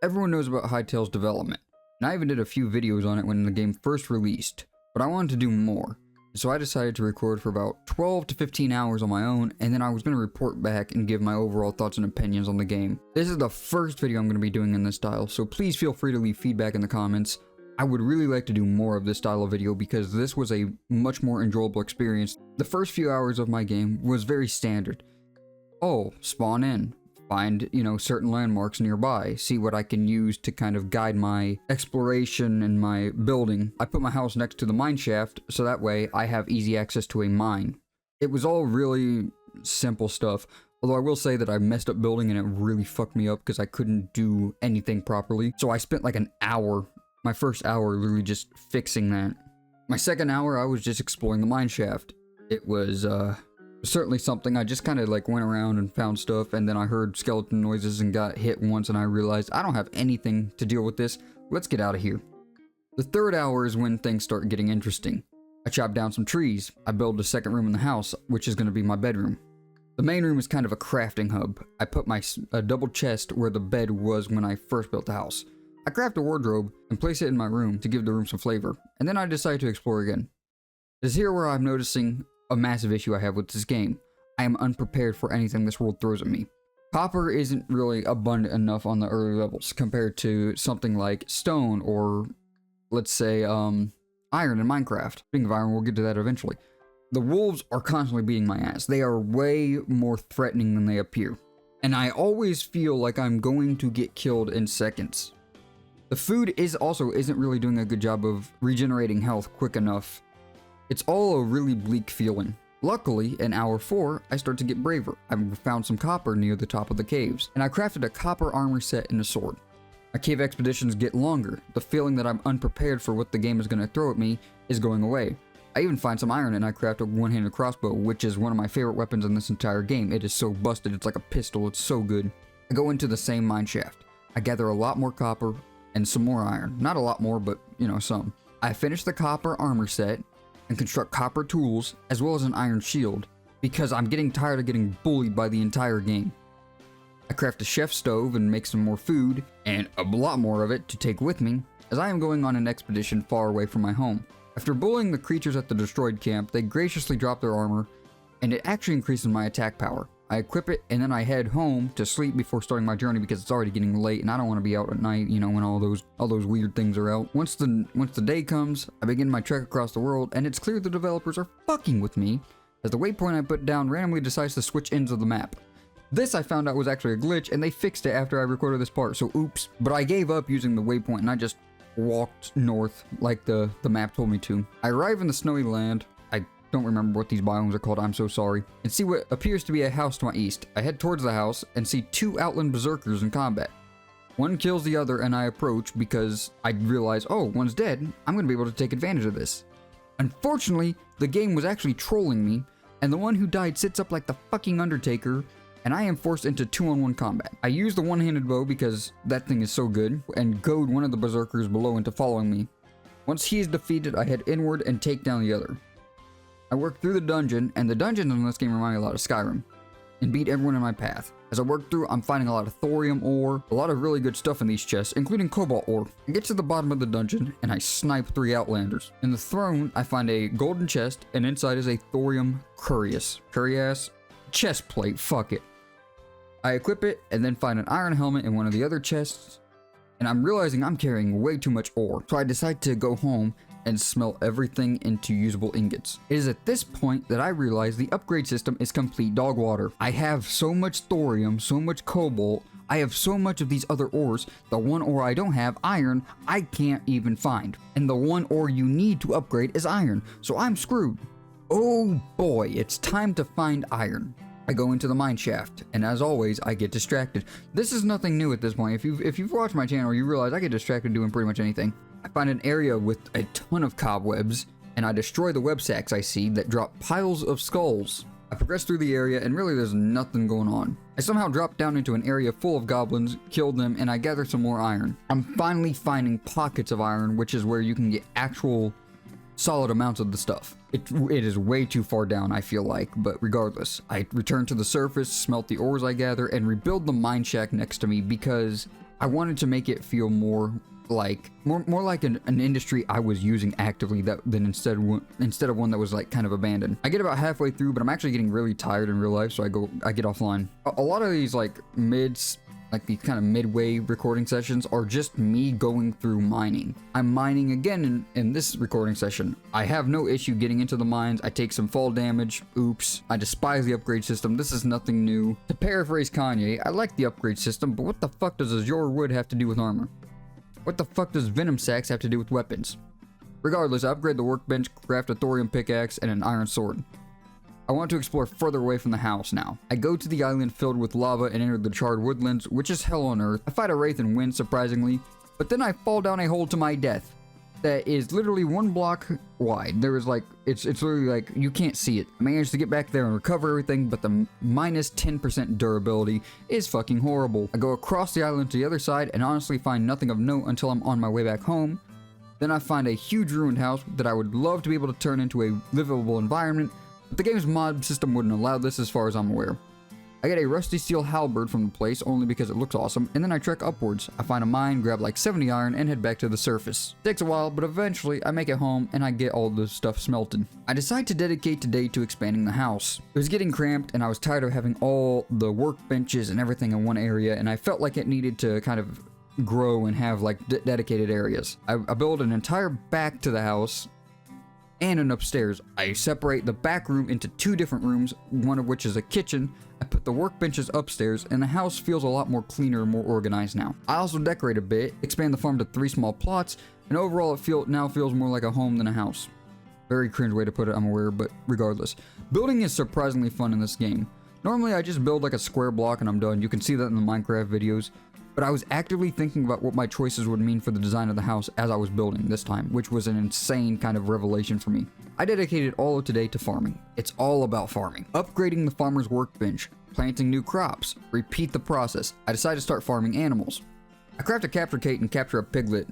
Everyone knows about Hytale's development, and I even did a few videos on it when the game first released, but I wanted to do more. So I decided to record for about 12 to 15 hours on my own, and then I was going to report back and give my overall thoughts and opinions on the game. This is the first video I'm going to be doing in this style, so please feel free to leave feedback in the comments. I would really like to do more of this style of video because this was a much more enjoyable experience. The first few hours of my game was very standard. Oh, spawn in. Find, certain landmarks nearby, see what I can use to kind of guide my exploration and my building. I put my house next to the mine shaft, so that way I have easy access to a mine. It was all really simple stuff, although I will say that I messed up building and it really fucked me up because I couldn't do anything properly. So I spent like an hour, my first hour, really just fixing that. My second hour, I was just exploring the mine shaft. It was, certainly something. I just kind of like went around and found stuff, and then I heard skeleton noises and got hit once, and I realized I don't have anything to deal with this. Let's get out of here. The third hour is when things start getting interesting. I chop down some trees. I build a second room in the house, which is going to be my bedroom. The main room is kind of a crafting hub. I put a double chest where the bed was when I first built the house. I craft a wardrobe and place it in my room to give the room some flavor, and then I decide to explore again. It is here where I'm noticing a massive issue I have with this game. I am unprepared for anything this world throws at me. Copper isn't really abundant enough on the early levels compared to something like stone or, let's say, iron in Minecraft. Speaking of iron, we'll get to that eventually. The wolves are constantly beating my ass. They are way more threatening than they appear. And I always feel like I'm going to get killed in seconds. The food isn't really doing a good job of regenerating health quick enough. It's all a really bleak feeling. Luckily, in hour 4, I start to get braver. I found some copper near the top of the caves, and I crafted a copper armor set and a sword. My cave expeditions get longer. The feeling that I'm unprepared for what the game is going to throw at me is going away. I even find some iron and I craft a one-handed crossbow, which is one of my favorite weapons in this entire game. It is so busted, it's like a pistol, it's so good. I go into the same mine shaft. I gather a lot more copper and some more iron. Not a lot more, but, some. I finish the copper armor set and construct copper tools, as well as an iron shield, because I'm getting tired of getting bullied by the entire game. I craft a chef stove and make some more food, and a lot more of it to take with me, as I am going on an expedition far away from my home. After bullying the creatures at the destroyed camp, they graciously drop their armor, and it actually increases my attack power. I equip it, and then I head home to sleep before starting my journey because it's already getting late, and I don't want to be out at night, when all those weird things are out. Once the day comes, I begin my trek across the world, and it's clear the developers are fucking with me, as the waypoint I put down randomly decides to switch ends of the map. This I found out was actually a glitch, and they fixed it after I recorded this part, so oops. But I gave up using the waypoint, and I just walked north like the map told me to. I arrive in the snowy land. Don't remember what these biomes are called, I'm so sorry, and see what appears to be a house to my east. I head towards the house and see 2 outland berserkers in combat. One kills the other and I approach because I realize, oh, one's dead, I'm going to be able to take advantage of this. Unfortunately, the game was actually trolling me, and the one who died sits up like the fucking Undertaker, and I am forced into 2-on-1 combat. I use the one-handed bow because that thing is so good, and goad one of the berserkers below into following me. Once he is defeated, I head inward and take down the other. I work through the dungeon, and the dungeons in this game remind me a lot of Skyrim, and beat everyone in my path. As I work through, I'm finding a lot of thorium ore, a lot of really good stuff in these chests, including cobalt ore. I get to the bottom of the dungeon, and I snipe 3 outlanders. In the throne, I find a golden chest, and inside is a thorium cuirass. Chest plate, fuck it. I equip it, and then find an iron helmet in one of the other chests, and I'm realizing I'm carrying way too much ore, so I decide to go home and smelt everything into usable ingots. It is at this point that I realize the upgrade system is complete dog water. I have so much thorium, so much cobalt, I have so much of these other ores. The one ore I don't have, iron, I can't even find. And the one ore you need to upgrade is iron, so I'm screwed. Oh boy, it's time to find iron. I go into the mine shaft, and as always, I get distracted. This is nothing new at this point. If you've watched my channel, you realize I get distracted doing pretty much anything. I find an area with a ton of cobwebs, and I destroy the web sacks I see that drop piles of skulls. I progress through the area, and really there's nothing going on. I somehow drop down into an area full of goblins, kill them, and I gather some more iron. I'm finally finding pockets of iron, which is where you can get actual solid amounts of the stuff. It is way too far down, I feel like, but regardless, I return to the surface, smelt the ores I gather, and rebuild the mine shack next to me because I wanted to make it feel more like an industry I was using actively than instead of one that was like kind of abandoned. I get about halfway through, but I'm actually getting really tired in real life, so I get offline. A lot of these like these kind of midway recording sessions are just me going through mining. I'm mining again in this recording session. I have no issue getting into the mines. I take some fall damage. Oops. I despise the upgrade system. This is nothing new. To paraphrase Kanye, I like the upgrade system, but what the fuck does Azure Wood have to do with armor? What the fuck does Venom Sacks have to do with weapons? Regardless, I upgrade the workbench, craft a thorium pickaxe, and an iron sword. I want to explore further away from the house now. I go to the island filled with lava and enter the charred woodlands, which is hell on earth. I fight a wraith and win, surprisingly, but then I fall down a hole to my death that is literally 1 block wide. There is like, it's literally like, you can't see it. I managed to get back there and recover everything, but the minus 10% durability is fucking horrible. I go across the island to the other side and honestly find nothing of note until I'm on my way back home. Then I find a huge ruined house that I would love to be able to turn into a livable environment, but the game's mod system wouldn't allow this as far as I'm aware. I get a rusty steel halberd from the place only because it looks awesome, and then I trek upwards. I find a mine, grab like 70 iron, and head back to the surface. It takes a while, but eventually I make it home and I get all the stuff smelted. I decide to dedicate today to expanding the house. It was getting cramped and I was tired of having all the workbenches and everything in one area, and I felt like it needed to kind of grow and have like dedicated areas. I build an entire back to the house and an upstairs. I separate the back room into 2 different rooms, one of which is a kitchen. I put the workbenches upstairs, and the house feels a lot more cleaner and more organized now. I also decorate a bit, expand the farm to 3 small plots, and overall it now feels more like a home than a house. Very cringe way to put it, I'm aware, but regardless. Building is surprisingly fun in this game. Normally I just build like a square block and I'm done. You can see that in the Minecraft videos. But I was actively thinking about what my choices would mean for the design of the house as I was building this time, which was an insane kind of revelation for me. I dedicated all of today to farming. It's all about farming. Upgrading the farmer's workbench, planting new crops, repeat the process. I decided to start farming animals. I craft a capture cage and capture a piglet.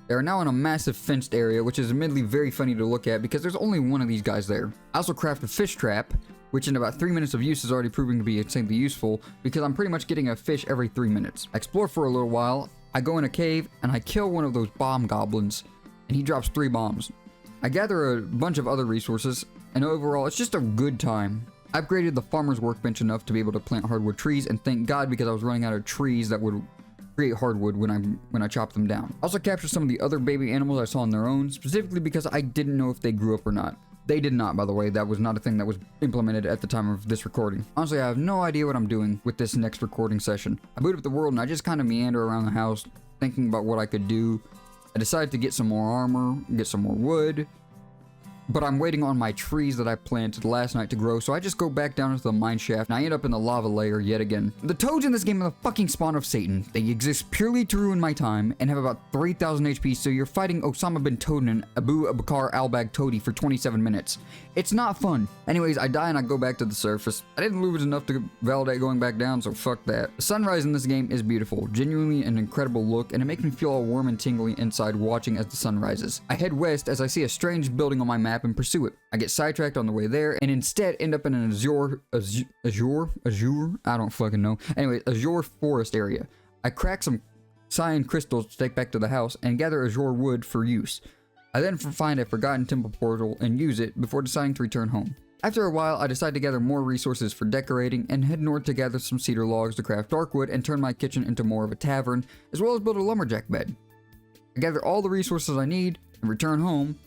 They are now in a massive fenced area, which is admittedly very funny to look at because there's only one of these guys there. I also craft a fish trap, which in about 3 minutes of use is already proving to be insanely useful because I'm pretty much getting a fish every 3 minutes. I explore for a little while, I go in a cave, and I kill one of those bomb goblins, and he drops 3 bombs. I gather a bunch of other resources, and overall it's just a good time. I upgraded the farmer's workbench enough to be able to plant hardwood trees, and thank God because I was running out of trees that would create hardwood when I chopped them down. I also captured some of the other baby animals I saw on their own, specifically because I didn't know if they grew up or not. They did not, by the way. That was not a thing that was implemented at the time of this recording. Honestly, I have no idea what I'm doing with this next recording session. I boot up the world and I just kind of meander around the house, thinking about what I could do. I decided to get some more armor, get some more wood, but I'm waiting on my trees that I planted last night to grow, so I just go back down into the mine shaft, and I end up in the lava layer yet again. The toads in this game are the fucking spawn of Satan. They exist purely to ruin my time, and have about 3,000 HP, so you're fighting Osama bin Laden and Abu Bakr al-Baghdadi for 27 minutes. It's not fun. Anyways, I die and I go back to the surface. I didn't lose enough to validate going back down, so fuck that. The sunrise in this game is beautiful, genuinely an incredible look, and it makes me feel all warm and tingly inside watching as the sun rises. I head west as I see a strange building on my map and pursue it. I get sidetracked on the way there and instead end up in an Azure, I don't fucking know. Anyway, Azure forest area. I crack some cyan crystals to take back to the house and gather Azure wood for use. I then find a forgotten temple portal and use it before deciding to return home. After a while, I decide to gather more resources for decorating and head north to gather some cedar logs to craft dark wood and turn my kitchen into more of a tavern, as well as build a lumberjack bed. I gather all the resources I need and return home,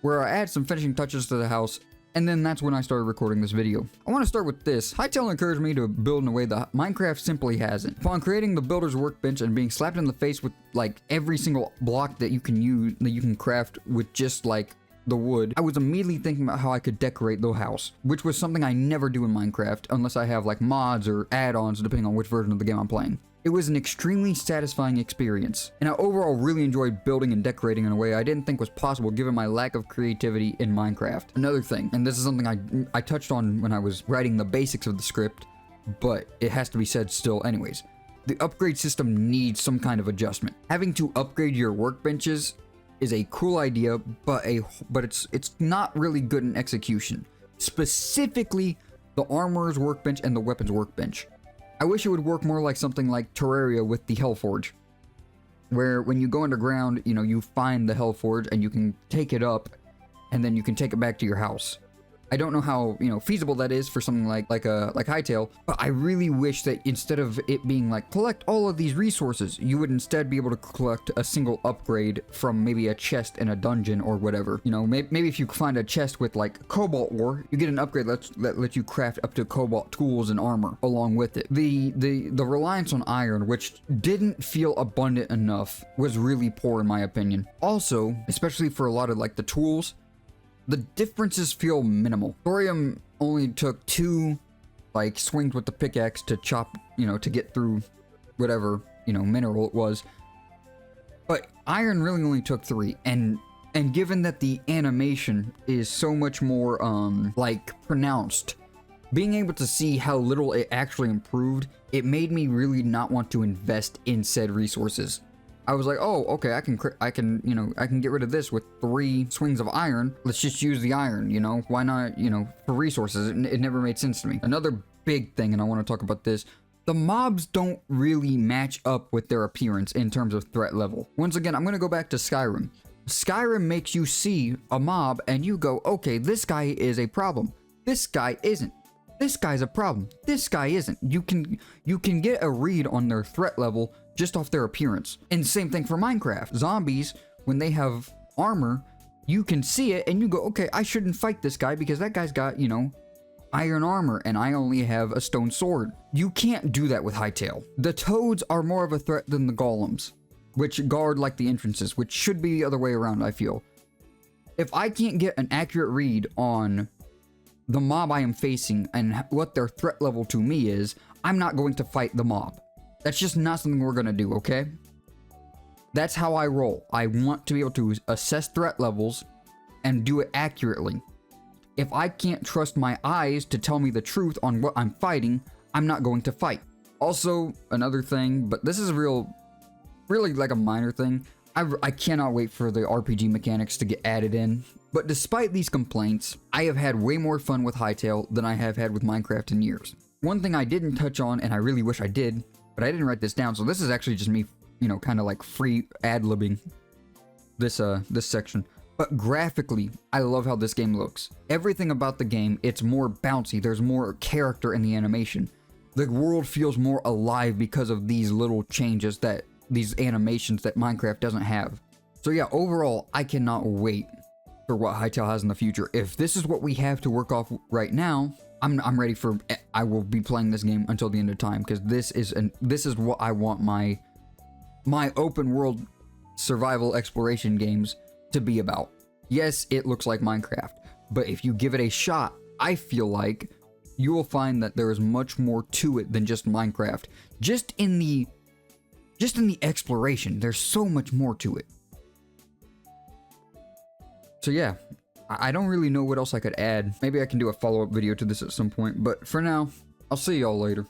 where I add some finishing touches to the house, and then that's when I started recording this video. I want to start with this. Hytale encouraged me to build in a way that Minecraft simply hasn't. Upon creating the builder's workbench and being slapped in the face with like every single block that you can use, that you can craft with just like the wood, I was immediately thinking about how I could decorate the house, which was something I never do in Minecraft unless I have like mods or add-ons depending on which version of the game I'm playing. It was an extremely satisfying experience, and I overall really enjoyed building and decorating in a way I didn't think was possible given my lack of creativity in Minecraft. Another thing, and this is something I touched on when I was writing the basics of the script, but it has to be said still anyways. The upgrade system needs some kind of adjustment. Having to upgrade your workbenches is a cool idea, but it's not really good in execution. Specifically, the armorer's workbench and the weapons workbench. I wish it would work more like something like Terraria with the Hellforge. where when you go underground, you know, you find the Hellforge and you can take it up and then you can take it back to your house. I don't know how, you know, feasible that is for something like Hytale, but I really wish that instead of it being like, collect all of these resources, you would instead be able to collect a single upgrade from maybe a chest in a dungeon or whatever. You know, maybe if you find a chest with like cobalt ore, you get an upgrade that lets you craft up to cobalt tools and armor along with it. The reliance on iron, which didn't feel abundant enough, was really poor in my opinion. Also, especially for a lot of like the tools, the differences feel minimal. Thorium only took 2 like swings with the pickaxe to chop, you know, to get through whatever, you know, mineral it was. But iron really only took 3, and given that the animation is so much more like pronounced, being able to see how little it actually improved, it made me really not want to invest in said resources. I was like, oh, okay, I can, you know, I can get rid of this with 3 swings of iron. Let's just use the iron, you know? Why not, you know, for resources? It never made sense to me. Another big thing, and I want to talk about this, the mobs don't really match up with their appearance in terms of threat level. Once again, I'm going to go back to Skyrim. Skyrim makes you see a mob and you go, okay, this guy is a problem. This guy isn't. This guy's a problem. This guy isn't. You can get a read on their threat level just off their appearance. And same thing for Minecraft. Zombies, when they have armor, you can see it and you go, okay, I shouldn't fight this guy because that guy's got, you know, iron armor and I only have a stone sword. You can't do that with Hytale. The toads are more of a threat than the golems, which guard like the entrances, which should be the other way around, I feel. If I can't get an accurate read on the mob I am facing and what their threat level to me is, I'm not going to fight the mob. That's just not something we're gonna do, okay? That's how I roll. I want to be able to assess threat levels and do it accurately. If I can't trust my eyes to tell me the truth on what I'm fighting, I'm not going to fight. Also, another thing, but this is really like a minor thing, I cannot wait for the RPG mechanics to get added in. But despite these complaints, I have had way more fun with Hytale than I have had with Minecraft in years. One thing I didn't touch on, and I really wish I did, but I didn't write this down, so this is actually just me, you know, kind of like free ad-libbing this section. But graphically, I love how this game looks. Everything about the game, it's more bouncy, there's more character in the animation. The world feels more alive because of these little changes, these animations that Minecraft doesn't have. So yeah, overall, I cannot wait for what Hytale has in the future. If this is what we have to work off right now, I'm ready for. I will be playing this game until the end of time because this is what I want my open world survival exploration games to be about. Yes, it looks like Minecraft, but if you give it a shot, I feel like you will find that there is much more to it than just Minecraft. Just in the exploration, there's so much more to it. So yeah, I don't really know what else I could add. Maybe I can do a follow-up video to this at some point, but for now, I'll see y'all later.